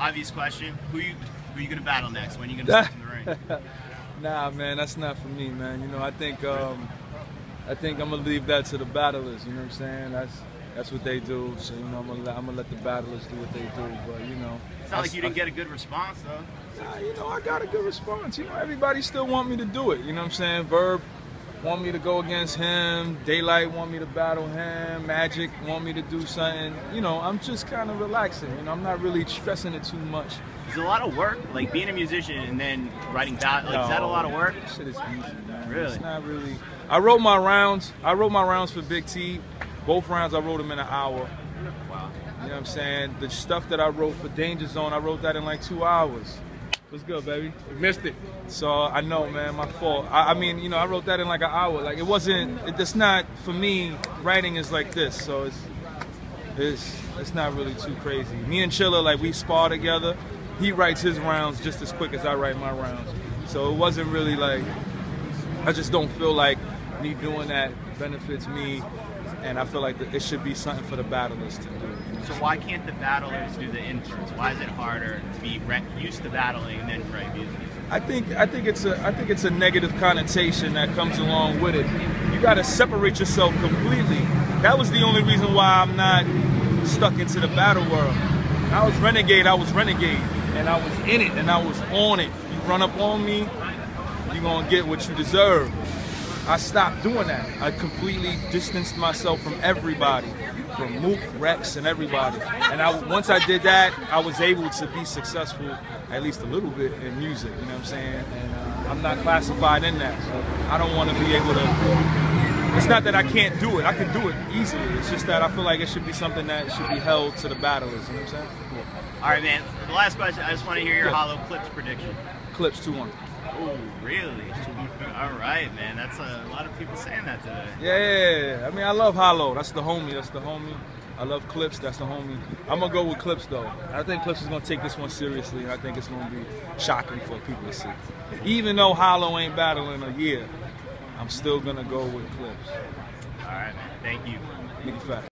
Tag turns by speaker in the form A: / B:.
A: obvious question. Who you gonna battle next? When are you gonna step in the ring?
B: Nah, man, that's not for me, man. You know, I think I'm gonna leave that to the battlers. You know what I'm saying? That's what they do. So you know, I'm gonna let the battlers do what they do. But you know,
A: It's not like you didn't get a good response though.
B: Nah, you know, I got a good response. You know, everybody still want me to do it. You know what I'm saying? Verb want me to go against him. Daylight want me to battle him. Magic want me to do something. You know, I'm just kind of relaxing. You know, I'm not really stressing it too much.
A: Is it a lot of work, like being a musician and then writing that? Like, is that a lot of work?
B: Shit is easy, man.
A: Really?
B: It's not really. I wrote my rounds for Big T. Both rounds I wrote them in an hour.
A: Wow.
B: You know what I'm saying? The stuff that I wrote for Danger Zone, I wrote that in like 2 hours. What's good, baby?
C: You missed it.
B: So I know, man, my fault. I mean, you know, I wrote that in like an hour. Like it wasn't. It's not for me. Writing is like this, so it's not really too crazy. Me and Chilla, like we spar together. He writes his rounds just as quick as I write my rounds. So it wasn't really like. I just don't feel like me doing that benefits me, and I feel like it should be something for the battlers to do.
A: So why can't the battlers do the inference? Why is it harder to be used to battling and then write music?
B: I think it's a negative connotation that comes along with it. You got to separate yourself completely. That was the only reason why I'm not stuck into the battle world. I was renegade, and I was in it, and I was on it. You run up on me, you're gonna get what you deserve. I stopped doing that. I completely distanced myself from everybody, from Mook, Rex, and everybody. And once I did that, I was able to be successful, at least a little bit, in music, you know what I'm saying? And I'm not classified in that, so I don't want to be able to, it's not that I can't do it, I can do it easily. It's just that I feel like it should be something that should be held to the battlers, you know what I'm saying? Cool.
A: All right, man, the last question, I just want to hear your Hollow Clips prediction.
B: Clips 2-1.
A: Oh, really? All right, man. That's a lot of people saying that today.
B: Yeah. I mean, I love Hollow. That's the homie. I love Clips. That's the homie. I'm going to go with Clips, though. I think Clips is going to take this one seriously, and I think it's going to be shocking for people to see. Even though Hollow ain't battling a year, I'm still going to go with Clips.
A: All right, man. Thank you.
B: Nigga fat.